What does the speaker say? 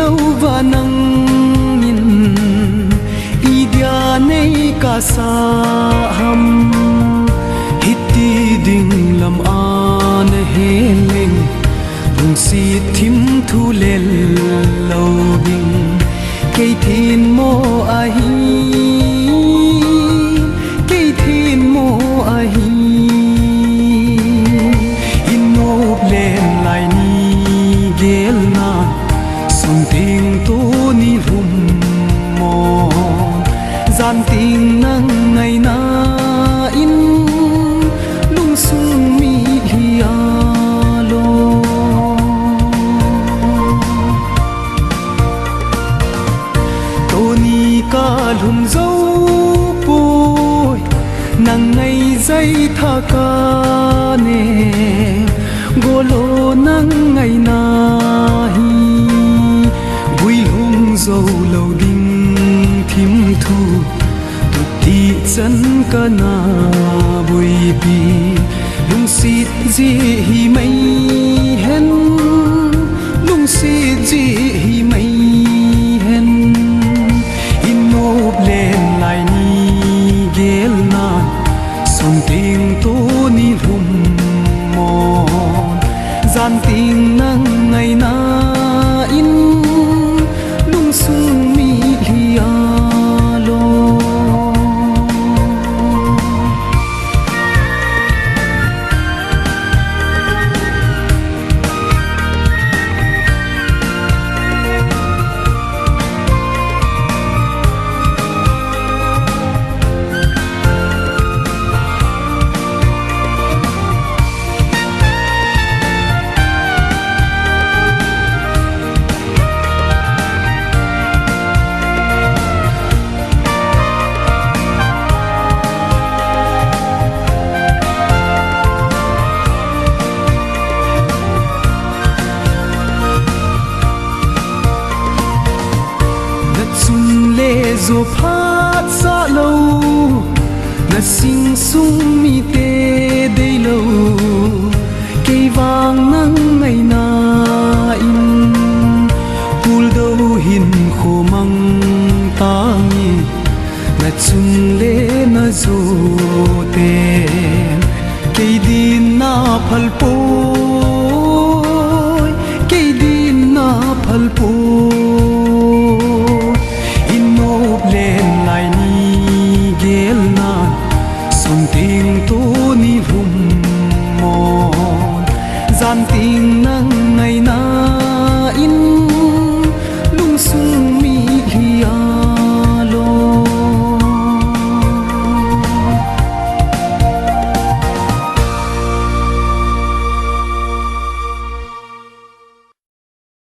lo và nang in i dia nei ka sa ham hiti ding lam an heleng lung si thim thu lel lo ding cây thiên mô ai cây thiên mô ai in nộp lên lại ni gel na sung tiếng tô ni hum mò gian tiếng nắng ngày na in lung sung mi hia lo tô ni ca lum dấu bôi nang ngày dây tha ca nè gô lô nang ngày na hi vui hung dâu lâu đinh thím thu tụt thị chân ca na vui bi lung xịt gì hi mây hen lung xịt gì hi mây hen in nộp lên lại ni gel na song tiếng tô ni hum mò gian tiếng nắng ngày na in lung sung mi hia lo zo phat sa lo na sing sung mi te dei lo cây vàng nắng ngày na in pul đâu hin khô măng ta mi na chung le na zo